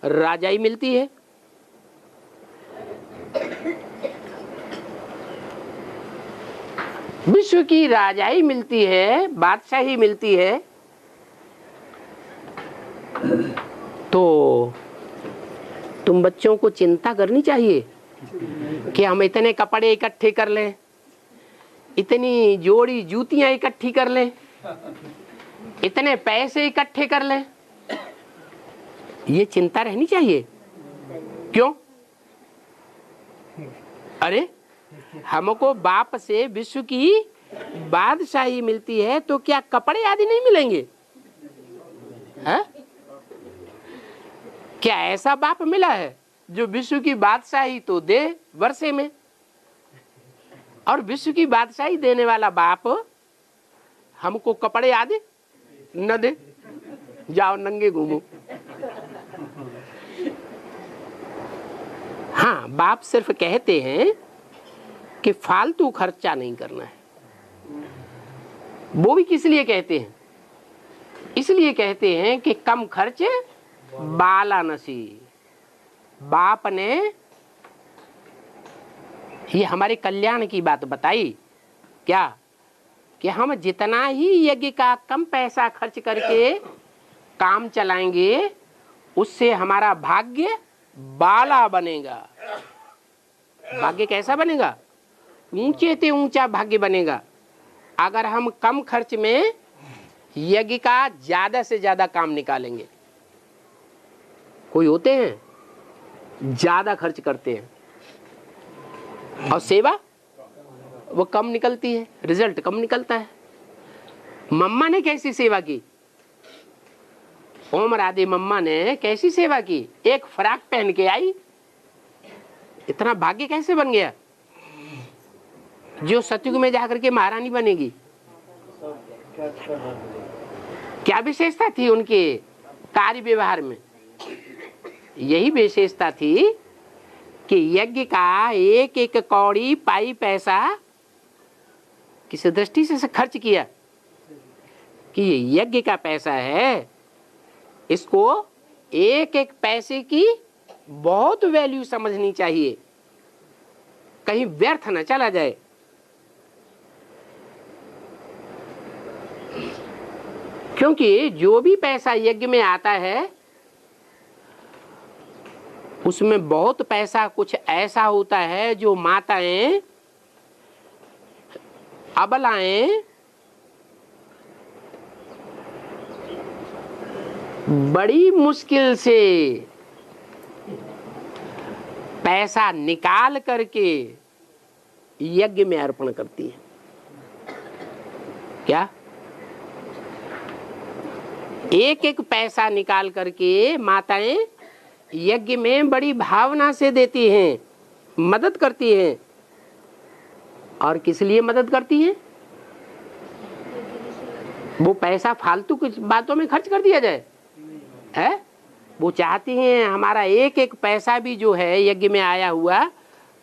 राजाई मिलती है। विश्व की राजाई मिलती है, बादशाही मिलती है, तो तुम बच्चों को चिंता करनी चाहिए कि हम इतने कपड़े इकट्ठे कर लें, इतनी जोड़ी जूतियां इकट्ठी कर लें, इतने पैसे इकट्ठे कर लें। ये चिंता रहनी चाहिए। क्यों? अरे हमको बाप से विश्व की बादशाही मिलती है, तो क्या कपड़े आदि नहीं मिलेंगे? है? क्या ऐसा बाप मिला है जो विश्व की बादशाही तो दे वर्षे में, और विश्व की बादशाही देने वाला बाप हमको कपड़े आदि न दे? जाओ नंगे घूमो। हाँ, बाप सिर्फ कहते हैं कि फालतू खर्चा नहीं करना है। वो भी किस लिए कहते हैं? इसलिए कहते हैं कि कम खर्चे बाला नसी। बाप ने ये हमारे कल्याण की बात बताई क्या, कि हम जितना ही यज्ञ का कम पैसा खर्च करके काम चलाएंगे, उससे हमारा भाग्य बाला बनेगा। भाग्य कैसा बनेगा? ऊंचे से ऊंचा भाग्य बनेगा अगर हम कम खर्च में यज्ञ का ज्यादा से ज्यादा काम निकालेंगे। कोई होते हैं ज्यादा खर्च करते हैं और सेवा वो कम निकलती है, रिजल्ट कम निकलता है। मम्मा ने कैसी सेवा की? ओम राधे मम्मा ने कैसी सेवा की? एक फ्रॉक पहन के आई, इतना भाग्य कैसे बन गया जो सतयुग में जाकर के महारानी बनेगी? क्या विशेषता थी उनके कार्य व्यवहार में? यही विशेषता थी कि यज्ञ का एक एक कौड़ी पाई पैसा किस दृष्टि से खर्च किया कि ये यज्ञ का पैसा है, इसको एक एक पैसे की बहुत वैल्यू समझनी चाहिए, कहीं व्यर्थ न चला जाए। क्योंकि जो भी पैसा यज्ञ में आता है उसमें बहुत पैसा कुछ ऐसा होता है जो माताएं, अबलाएं बड़ी मुश्किल से पैसा निकाल करके यज्ञ में अर्पण करती है। क्या? एक एक पैसा निकाल करके माताएं यज्ञ में बड़ी भावना से देती हैं, मदद करती हैं। और किस लिए मदद करती हैं? वो पैसा फालतू कुछ बातों में खर्च कर दिया जाए है? वो चाहती हैं हमारा एक एक पैसा भी जो है यज्ञ में आया हुआ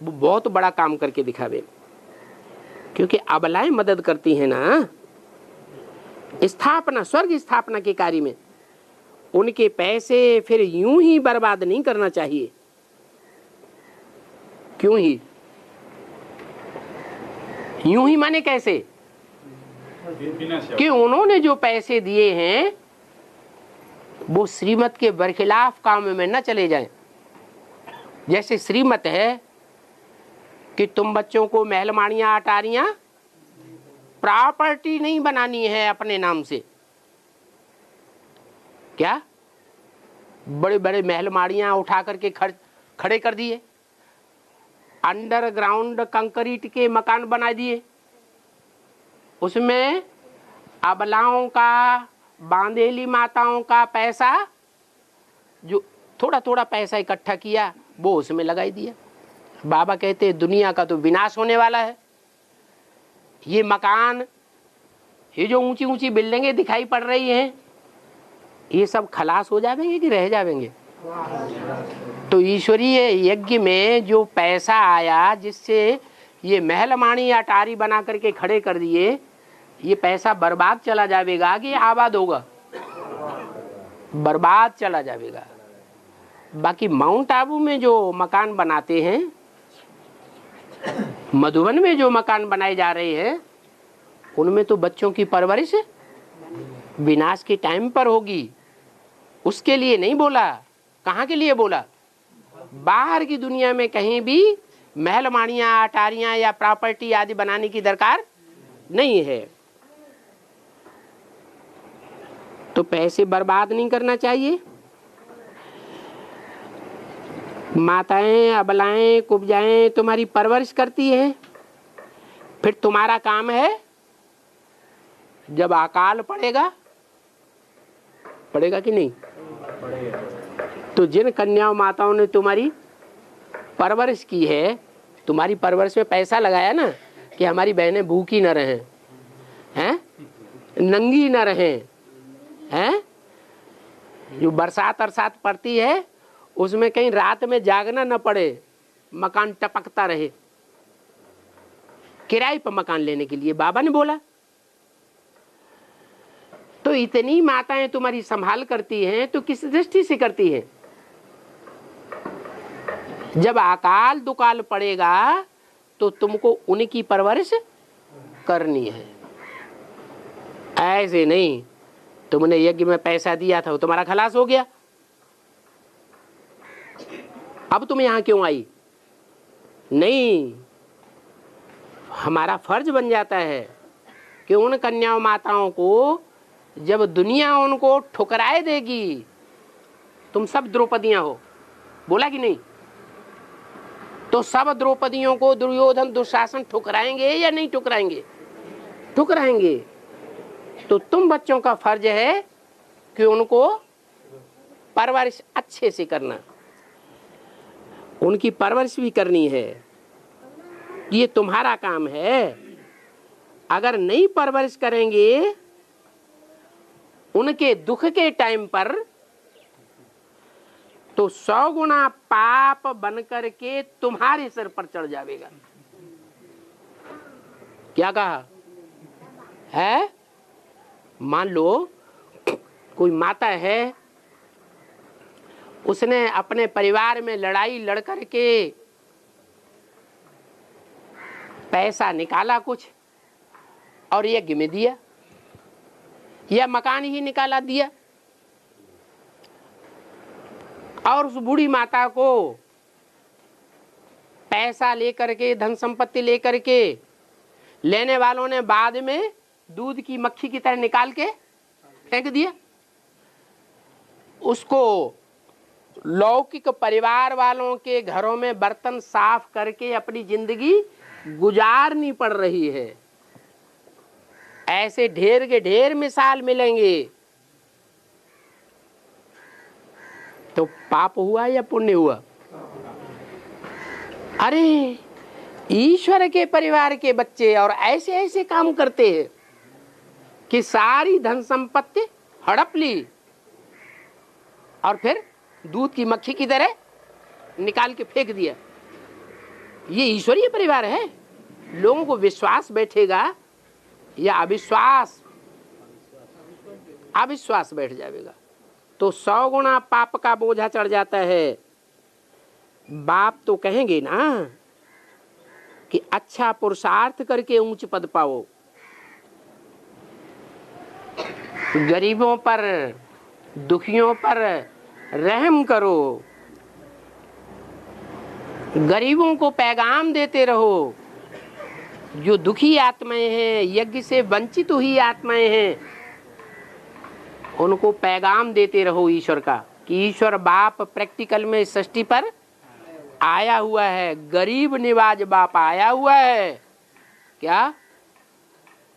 वो बहुत बड़ा काम करके दिखावे। क्योंकि अबलाएं मदद करती हैं ना स्थापना, स्वर्ग स्थापना के कार्य में, उनके पैसे फिर यूं ही बर्बाद नहीं करना चाहिए। क्यों ही? यूं ही माने कैसे? कि उन्होंने जो पैसे दिए हैं वो श्रीमत के बरखिलाफ काम में न चले जाएं। जैसे श्रीमत है कि तुम बच्चों को महलमाड़ियां अटारियां प्रॉपर्टी नहीं बनानी है अपने नाम से। क्या? बड़े बड़े महलमाड़ियां उठा करके खड़े कर दिए, अंडरग्राउंड कंक्रीट के मकान बना दिए, उसमें अबलाओं का, बांधेली माताओं का पैसा जो थोड़ा थोड़ा पैसा इकट्ठा किया वो उसमें लगाई दिया। बाबा कहते दुनिया का तो विनाश होने वाला है। ये मकान, ये जो ऊंची ऊंची बिल्डिंगें दिखाई पड़ रही हैं, ये सब खलास हो जाएंगे कि रह जाएंगे? तो ईश्वरीय यज्ञ में जो पैसा आया जिससे ये महलमाणी अटारी बना करके खड़े कर दिए, ये पैसा बर्बाद चला जाएगा कि आबाद होगा? बर्बाद चला जाएगा। बाकी माउंट आबू में जो मकान बनाते हैं, मधुबन में जो मकान बनाए जा रहे हैं, उनमें तो बच्चों की परवरिश विनाश के टाइम पर होगी। उसके लिए नहीं बोला। कहाँ के लिए बोला? बाहर की दुनिया में कहीं भी महल माड़ियाँ अटारियाँ या प्रॉपर्टी आदि बनाने की दरकार नहीं है। तो पैसे बर्बाद नहीं करना चाहिए। माताएं अबलाएं कुब्जाएं तुम्हारी परवरिश करती हैं, फिर तुम्हारा काम है जब अकाल पड़ेगा कि नहीं, तो जिन कन्याओं माताओं ने तुम्हारी परवरिश की है, तुम्हारी परवरिश में पैसा लगाया ना कि हमारी बहनें भूखी न रहें, हैं, नंगी न रहें, हैं, जो बरसात अरसात पड़ती है उसमें कहीं रात में जागना न पड़े, मकान टपकता रहे। किराए पर मकान लेने के लिए बाबा ने बोला। तो इतनी माताएं तुम्हारी संभाल करती हैं तो किस दृष्टि से करती हैं? जब अकाल दुकाल पड़ेगा तो तुमको उनकी परवरिश करनी है। ऐसे नहीं तुमने यज्ञ में पैसा दिया था, वो तुम्हारा खलास हो गया, अब तुम यहां क्यों आई? नहीं, हमारा फर्ज बन जाता है कि उन कन्याओं माताओं को जब दुनिया उनको ठुकराए देगी, तुम सब द्रौपदियां हो, बोला कि नहीं, तो सब द्रौपदियों को दुर्योधन दुशासन ठुकराएंगे या नहीं ठुकराएंगे? ठुकराएंगे। तो तुम बच्चों का फर्ज है कि उनको परवरिश अच्छे से करना, उनकी परवरिश भी करनी है, ये तुम्हारा काम है। अगर नहीं परवरिश करेंगे उनके दुख के टाइम पर तो 100 गुना पाप बन करके तुम्हारे सिर पर चढ़ जाएगा। क्या कहा है? मान लो कोई माता है, उसने अपने परिवार में लड़ाई लड़ करके पैसा निकाला कुछ और यज्ञ में दिया, या मकान ही निकाला दिया, और उस बूढ़ी माता को पैसा लेकर के धन संपत्ति लेकर के लेने वालों ने बाद में दूध की मक्खी की तरह निकाल के फेंक दिया। उसको लौकिक परिवार वालों के घरों में बर्तन साफ करके अपनी जिंदगी गुजारनी पड़ रही है। ऐसे ढेर के ढेर मिसाल मिलेंगे। तो पाप हुआ या पुण्य हुआ? अरे ईश्वर के परिवार के बच्चे और ऐसे ऐसे काम करते हैं कि सारी धन संपत्ति हड़प ली और फिर दूध की मक्खी की तरह निकाल के फेंक दिया। ये ईश्वरीय परिवार है? लोगों को विश्वास बैठेगा या अविश्वास बैठ जाएगा तो 100 गुना पाप का बोझा चढ़ जाता है। बाप तो कहेंगे ना कि अच्छा पुरुषार्थ करके ऊंच पद पाओ, गरीबों पर दुखियों पर रहम करो, गरीबों को पैगाम देते रहो। जो दुखी आत्माएं हैं, यज्ञ से वंचित हुई आत्माएं हैं, उनको पैगाम देते रहो ईश्वर का कि ईश्वर बाप प्रैक्टिकल में सृष्टि पर आया हुआ है। गरीब निवाज बाप आया हुआ है। क्या?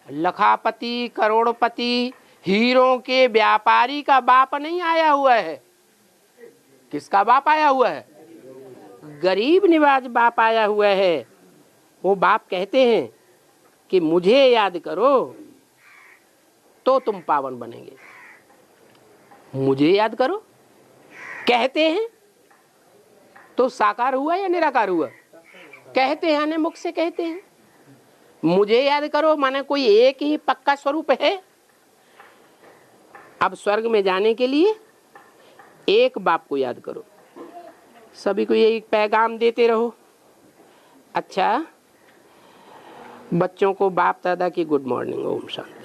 लखापति करोड़पति हीरों के व्यापारी का बाप नहीं आया हुआ है। किसका बाप आया हुआ है? गरीब निवाज बाप आया हुआ है। वो बाप कहते हैं कि मुझे याद करो तो तुम पावन बनेंगे। मुझे याद करो कहते हैं तो साकार हुआ या निराकार हुआ? कहते हैं, मुख से कहते हैं। मुझे याद करो माने कोई एक ही पक्का स्वरूप है। अब स्वर्ग में जाने के लिए एक बाप को याद करो, सभी को यही पैगाम देते रहो। अच्छा, बच्चों को बाप दादा की गुड मॉर्निंग। ओम शांति।